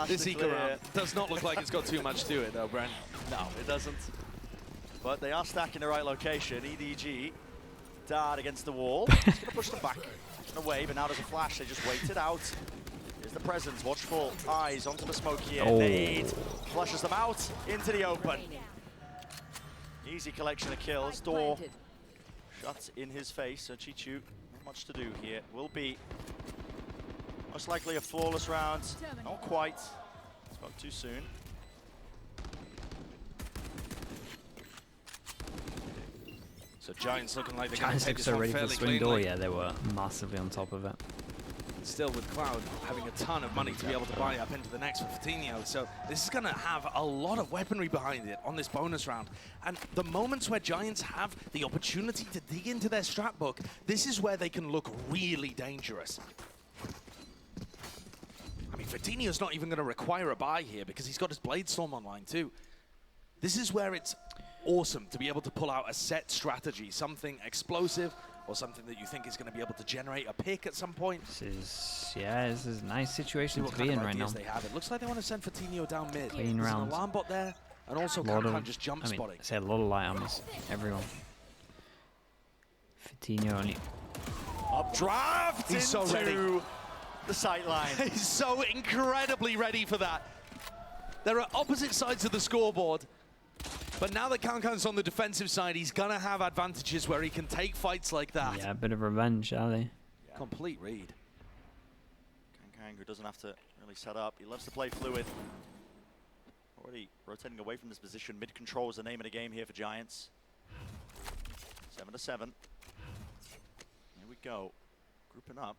This eco round does not look like it's got too much to it, though, Brent. No, it doesn't. But they are stacking the right location. EDG, dart against the wall. It's going to push them back. In a wave, and now there's a flash. They just wait it out. Here's the presence. Watchful eyes onto the smoke here. Oh. Nade flushes them out into the open. Easy collection of kills. Door shut in his face. So Chichu, not much to do here. Will be most likely a flawless round. Not quite. Spoke too soon. So Giants looking like they're going to Giants take look this so one ready for the fairly swing door. cleanly. Yeah, they were massively on top of it. Still with Cloud having a ton of money to be able to buy up into the next for Fatinho. So this is going to have a lot of weaponry behind it on this bonus round. And the moments where Giants have the opportunity to dig into their strat book, this is where they can look really dangerous. I mean, Fatinho's not even going to require a buy here because he's got his Blade Storm online too. This is where it's awesome to be able to pull out a set strategy, something explosive, or something that you think is going to be able to generate a pick at some point. This is a nice See situation what to kind be of in right now. ideas they have. It looks like they want to send Fatinho down mid. Clean There's round. an alarm bot there, and also Kankan just jump spotting. I say a lot of light armors. Everyone. Fatinho only. Updraft He's so ready. into the sight line. He's so incredibly ready for that. There are opposite sides of the scoreboard, but now that Kankan's on the defensive side, he's going to have advantages where he can take fights like that. Yeah, a bit of revenge, are they? Yeah. Complete read. Kang, who doesn't have to really set up. He loves to play fluid. Already rotating away from this position. Mid-control is the name of the game here for Giants. 7-7. Here we go. Grouping up.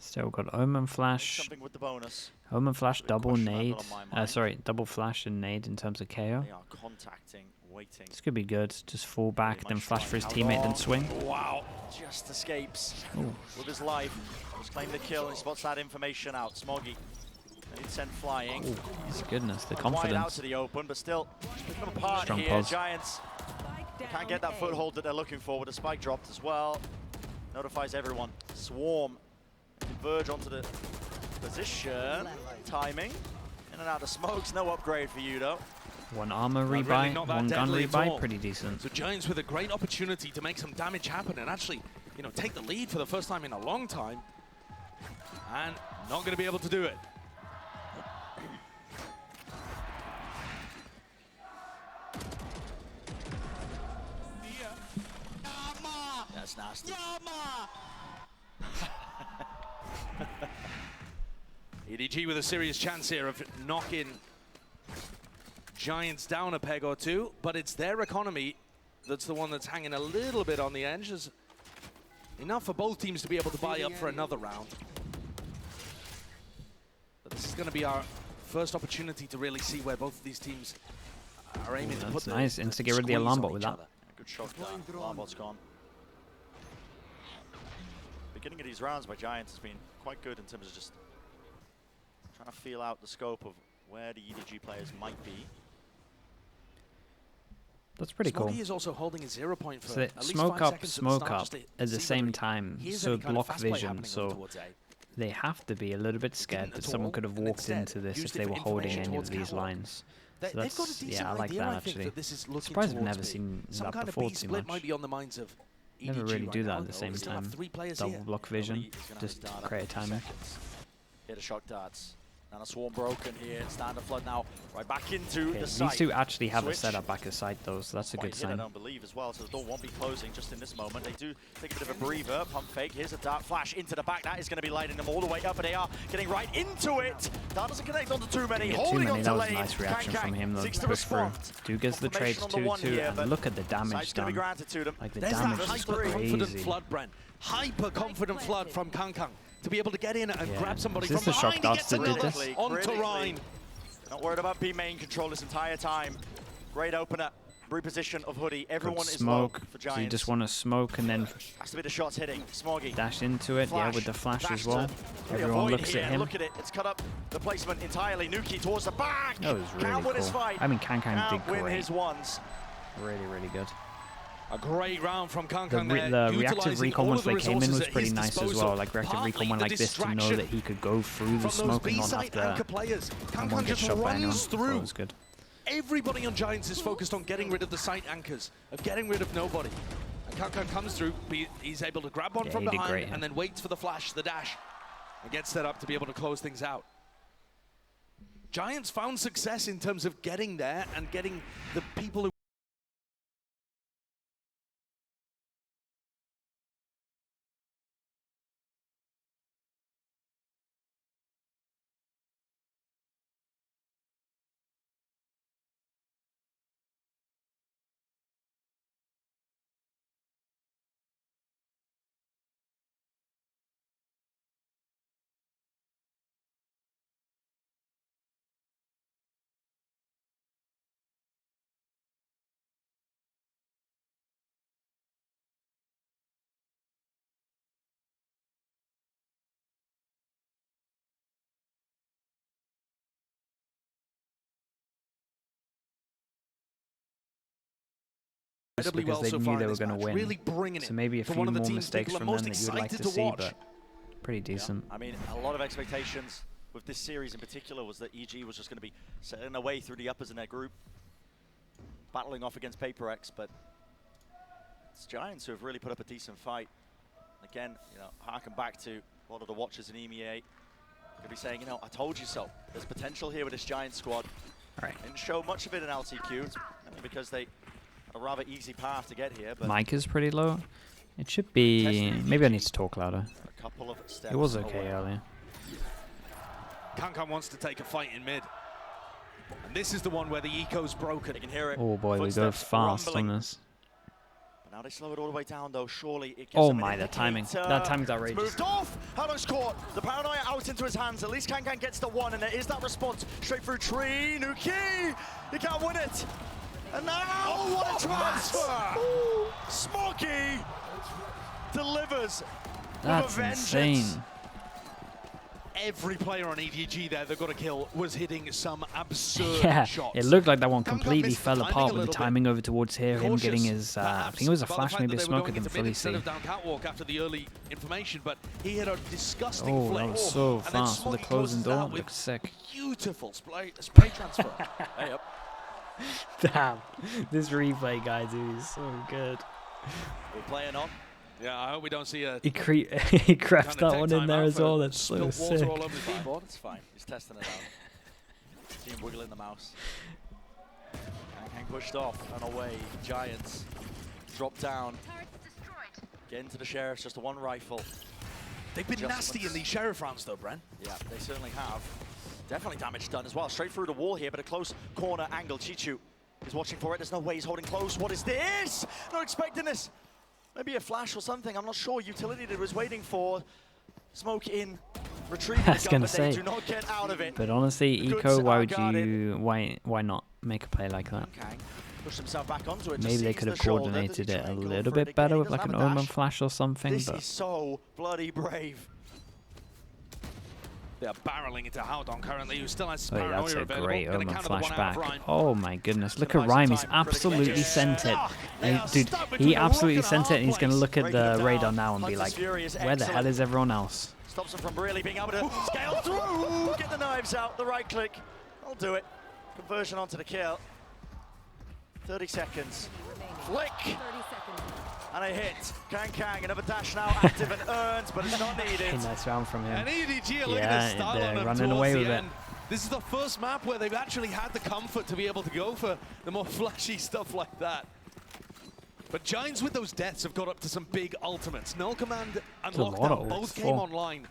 Still got Omen Flash. Something with the bonus. Omen Flash, Bit of double question I've nade. got on my mind. Sorry, double flash and nade in terms of KO. They are contacting, waiting. This could be good. Just fall back, then much flash for his like teammate, then Haldor. swing. Wow. Just escapes Ooh. with his life. Just claim the kill and he spots that information out. Smoggy. Nade sent flying. Oh, goodness, the Wide out confidence. to the open, but still picking them apart Strong here. pulse. Giants can't get that foothold that they're looking for with a spike dropped as well. Notifies everyone. Swarm. Converge onto the position. Timing. In and out of smokes. No upgrade for you though. One armor really rebuy, not that one gun deadly at all. rebuy, pretty decent. So Giants with a great opportunity to make some damage happen and actually, you know, take the lead for the first time in a long time. And not going to be able to do it. That's nasty. EDG with a serious chance here of knocking Giants down a peg or two, but it's their economy that's the one that's hanging a little bit on the edge. There's enough for both teams to be able to buy up for another round. But this is going to be our first opportunity to really see where both of these teams are aiming to put That's nice. Instigate rid of the alarm bot with that. Good shot down. Alarm bot's gone. Beginning of these rounds by Giants has been quite good in terms of just trying to feel out the scope of where the EDG players might be. That's pretty cool. Smokey is also holding a 0 point for So at least smoke 5 up, seconds smoke up just to at the see same whether time, he hears so any kind of block fast play vision. happening So towards A. they have to be a little bit scared that someone could have and walked instead into this if used they it for were holding information any of towards these catwalk. lines. They've So got a that's, decent yeah, I like idea, that I think, actually. that this is looking Surprised we've towards never B. seen Some that kind of before B too split much. might be on the minds of Never EDG really right do that now. at the same We still have time. 3 players Double here. block vision, He's gonna have just his dart create up timing. seconds. Hit a shock darts. And a swarm broken here. Standard flood now. Right back into Okay, the these site. two actually have a Switch. setup back at site though, so that's a good Quite hit, I sign. don't believe, as well, so the door won't be closing just in this moment. They do take a bit of a breather. Pump fake. Here's a dart flash into the back. That is going to be lighting them all the way up, but they are getting right into it. Dart doesn't connect onto too many. Didn't get too Holding many. on That to was a lane. nice reaction Kang from him though. seeks to Push through. respond. Dude gets the trades Confirmation on the 2-2, one here, and but look at the damage sight's gonna be done. granted to them. Like the There's that damage is hyper-confident crazy. flood, Brent. Hyper-confident flood from Kang to be able to get in and Yeah. grab somebody Is this from the shock behind. He darts gets that did another this? onto Critically. Rhine. Not worried about B main control this entire time. Great opener. Reposition of Hoodie. Everyone is low Smoke, for so you Giants. just want to smoke and then Has to be the shots hitting. Smoggy. dash into it, yeah, with the flash as well. Everyone Avoid looks here. at him. Look at it. It's cut up the placement entirely. Nuki towards the back. That was Can't really win his cool. fight. I mean, Kang Can't did win great. his ones. Really, really good. A great round from Kang The there. reactive utilizing recon all once of the they came in resources was at pretty his nice as disposal. well. Like reactive Partly recon went the like this to know distraction that he could go through the from those smoke and not have B-side anchor to players. and Kang won't get just shot by anyone. runs So through. it was good. Everybody on Giants is focused on getting rid of the site anchors, of getting rid of nobody. And Kang comes through, he's able to grab one Yeah, from he did behind great, yeah. and then waits for the flash, the dash, and gets set up to be able to close things out. Giants found success in terms of getting there and getting the people who incredibly Because well they so knew far they in were this going to match, win. really bringing So it maybe a to few one of the more teams mistakes people from are them most that you'd like excited to see, watch. but pretty decent. I mean, a lot of expectations with this series in particular was that EG was just going to be setting their way through the uppers in their group, battling off against Paper X, but it's Giants who have really put up a decent fight. Again, you know, harken back to a lot of the watchers in EMEA. Could be saying, you know, I told you so. There's potential here with this Giants squad. All right. Didn't show much of it in LTQ, it's mainly because they had a rather easy path to get here. But Mic is pretty low. It should be. Maybe I need to talk louder. a couple of steps It was okay away. earlier. Kang wants to take a fight in mid. And this is the one where the eco's broken. You can hear it. Oh boy, we go Footsteps fast rumbling. on this. But now they slow it all the way down, though. Surely it gives Oh them an my, the timing. indicator. That timing's It's outrageous. moved off. Hallo's caught. The paranoia out into his hands. At least Kang gets the one, and there is that response. Straight through tree. Nuki! He can't win it. And now, what a transfer! Smokey delivers That's with a vengeance. insane. Every player on EDG there that got a kill was hitting some absurd Yeah, shots. it looked like that one Kang completely missed fell timing apart a with the little bit. timing over towards here, him getting Cautious, his, I perhaps, think it was a about the flash, fact maybe a that they were smoke, I going didn't into mid fully instead see. of down catwalk after the early information, but he had a disgusting Oh, flick. that was so and then fast with the Smoggy closing closes door. out with Looks sick. beautiful spray transfer. Hey up. Damn, this replay, guys, is so good. We're playing on. Yeah, I hope we don't see a He craps kinda that tech one in there timeout as for well. That's so spilt water sick. all over the keyboard. It's fine. He's testing it out. See him wiggling the mouse. Kang pushed off and away. Giants drop down. Get into the Sheriffs, just a one rifle. They've been nasty in Adjustments. these Sheriff rounds though, Bren. Yeah, they certainly have. Definitely damage done as well. Straight through the wall here, but a close corner angle. Chichu He's watching for it. There's no way he's holding close. What is this? Not expecting this. Maybe a flash or something. I'm not sure. Utility that was waiting for smoke in. Retrieving I was the gun, gonna but say. they do not get out of it. But honestly, Good Eco, why would guarded. you? Why not make a play like that? Okay. Push himself back onto it. Maybe they could have coordinated it a little bit better with like an Omen flash or something. This But is so bloody brave. They're barreling into Howdon currently, who still has wait, paranoia that's a available. great Gonna Omen counter the one out of flashback. Rhyme. Oh my goodness! Look at Nice Rhyme. He's time, absolutely critical. sent it. They are Dude, stuck he between a rock absolutely and a sent it, hard and he's gonna place. look at Breaking the them radar down. now and be Hunter's like, Fury is "Where the hell excellent. is everyone else?" Stops him from really being able to scale through. Get the knives out. The right click. I'll do it. Conversion onto the kill. 30 seconds. Flick. 30 seconds. And a hit. Kang, another dash now active and earned, but it's not needed. Nice round from him. And EDG, look Yeah, at the style they're on them running towards away the with it. end. This is the first map where they've actually had the comfort to be able to go for the more flashy stuff like that. But Giants with those deaths have got up to some big ultimates. Null Command and a lot of Lockdown ults, both came 4. online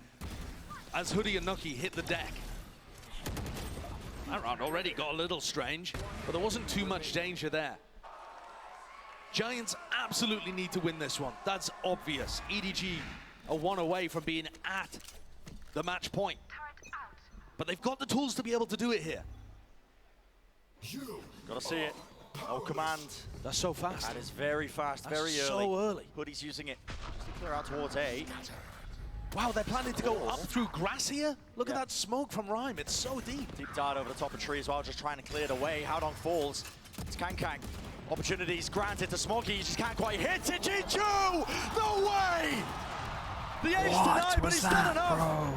as Hoodie and Nucky hit the deck. That round already got a little strange, but there wasn't too much danger there. Giants absolutely need to win this one. That's obvious. EDG are one away from being at the match point. But they've got the tools to be able to do it here. Gotta see it. No command. They're so fast. That is very fast, That's very so early. early. Hoodie's using it just to clear out towards A. Wow, they're planning to go up through grass here? Look at Yeah. that smoke from Rhyme. It's so deep. Deep dart over the top of tree as well, just trying to clear it away. Howdon falls. It's Kang. Opportunities granted to Smoggy. He just can't quite hit it. G2! No way! The ace What denied, but was he's that, done enough. bro?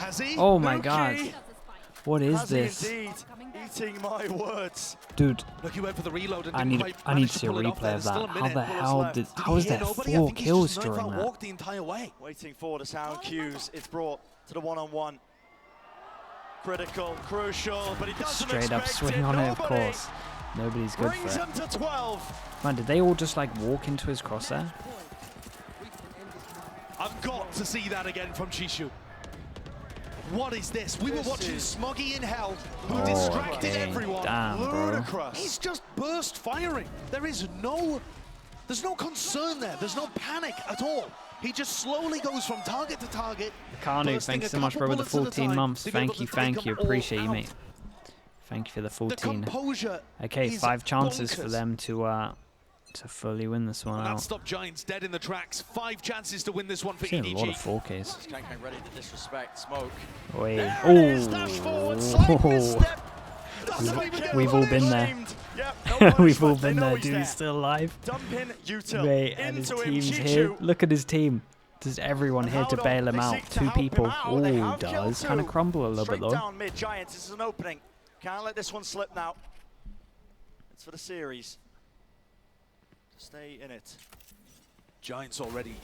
Has he? Oh my Nuki. god! What is Has he this, indeed? Eating my words. dude? Look, he went for the reload and I didn't need quite to manage see a pull it off replay there. of There's still that. a How minute. the hell left. did? Did How he was hear there nobody? I 4 think he's kills just knife during out that? walk the entire way. Waiting for the sound cues. It's brought to the one-on-one. Critical, crucial, but he doesn't Straight up expect swing on it, of Nobody course. Nobody's good brings for him it. to 12. Man, did they all just like walk into his crosshair? I've got to see that again from Chishu. What is this? We were This watching is- Smoggy in hell, who Oh, distracted okay. everyone. Damn, bro. Ludicrous. He's just burst firing. There's no concern there. There's no panic at all. He just slowly goes from target to target. Kanu, bursting thanks a so much, couple bro, with the bullets at a 14 time months. to be able Thank you, to take thank you. them all Appreciate you, out. mate. Thank you for the The 14. composure Okay, is 5 chances for bonkers. them to fully win this one And that out. stopped Giants dead in the tracks. 5 chances to win this one for Seen a lot EDG. of 4Ks. Kang ready to disrespect Smoke. Wait. There it is, dash forward, slight misstep. Doesn't even get We've all been there. blamed. Yep, no We've all punishment, they been know there. he's Dude, there. he's still alive. Dumping util Mate, and his into him, team's Chichu. here. Look at his team. Does everyone And here to Howdon, bail him they out? seek to 2 help him people. out. They Ooh, have killed does kind of 2. crumble a little Straight bit though. down mid, Giants, this is an opening. Can't let this one slip now. It's for the series. Stay in it. Giants already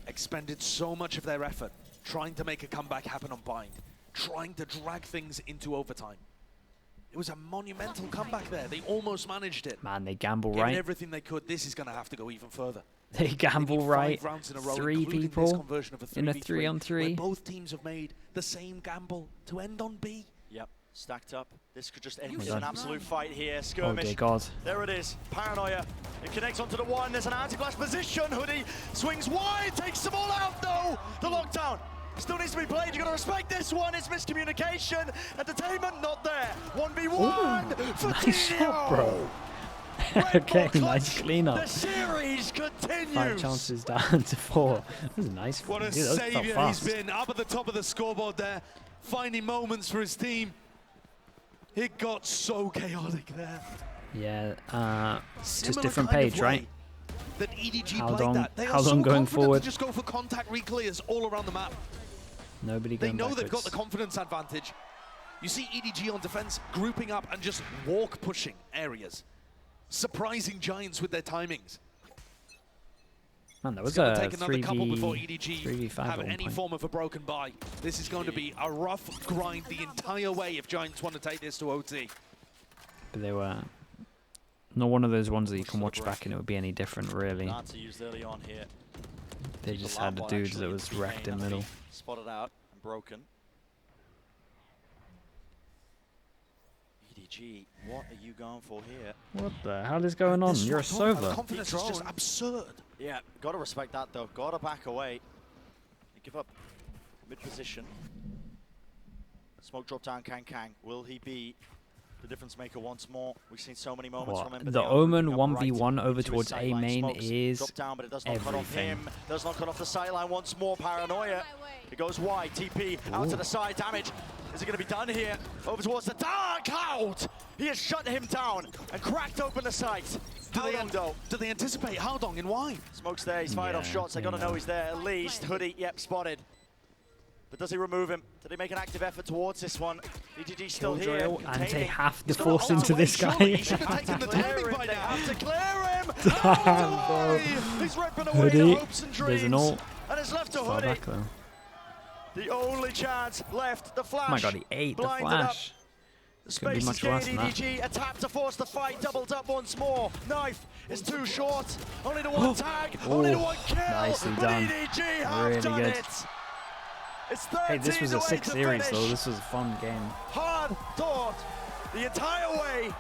expended so much of their effort trying to make a comeback happen on Bind, trying to drag things into overtime. It was a monumental comeback there. They almost managed it. Man, they gamble Gave it right. everything they could. This is going to have to go even further. They gamble They need 5 right. rounds in a row, 3 including this people conversion of a in a 3v3, 3-on-3. where both teams have made the same gamble to end on B. Yep, stacked up. This could just end Oh my in an God. absolute fight here. Oh Skirmish. dear God. There it is. Paranoia. It connects onto the 1. There's an anti-flash position. Hoodie swings wide. Takes them all out though. The lockdown still needs to be played. You got to respect this one. It's miscommunication. Entertainment not there. 1v1 for Nice Tio. shot, bro. Red Okay, Bull nice clutch. cleanup. The series continues. 5 chances down to 4. That was a nice. What a Dude, that was saviour he's fast. been, up at the top of the scoreboard there, finding moments for his team. It got so chaotic there. Yeah, just Similar different kind of page, way right? That EDG How played long- that. They how are so long going confident forward? to just go for contact reclears all around the map. Nobody They going know backwards. they've got the confidence advantage. You see EDG on defense grouping up and just walk pushing areas. Surprising Giants with their timings. Man, that It's was going a to take another couple before 3v, EDG 3v5 have at one any point. form of a broken bye. This is going to be a rough grind the entire way if Giants want to take this to OT. But they were not one of those ones that you can watch back and it would be any different, really. Answer used early on here. They just had Alarm dudes bot that actually was to be wrecked in main, middle. Spotted out and broken. EDG EDG, what are you going for here? What the hell is going on? You're a Sova. Confidence is just absurd. Yeah, gotta respect that though. Gotta back away. They give up mid position. Smoke drop down Kang. Will he be the difference maker once more? We've seen so many moments from him. But The they are Omen moving up 1v1 right over into towards his A sideline. main Smokes is drop down, but it does not cut off everything. him. Does not cut off the sideline once more. Paranoia. It goes wide. TP out to the side. Damage. Is it going to be done here? Over towards the dark out. He has shut him down and cracked open the sight. Do they anticipate Haldong in wide? Smoke's there. He's fired off shots. They got to know he's there at least. Hoodie, yep, spotted. But does he remove him? Did he make an active effort towards this one? EDG still here. Drill, and they containing. have to He's gotta force hold into away, this guy. surely. He should have taken the timing by They now. have to clear him. Damn, bro. He's ripping away Hoodie, the hopes and dreams. there's an ult. And it's left to Far Hoodie. back though. The only chance left. The flash. Oh my god, he ate the blinded flash. Up. The It's gonna be space much is worse gained. than that. EDG, a tap to force the fight. Doubled up once more. Knife is too short. Only the one tag. Only the one kill. Nicely but done. EDG have Really done good. it. It's 13 Hey, this was a away 6 to series finish. though. This was a fun game. Hard thought the entire way.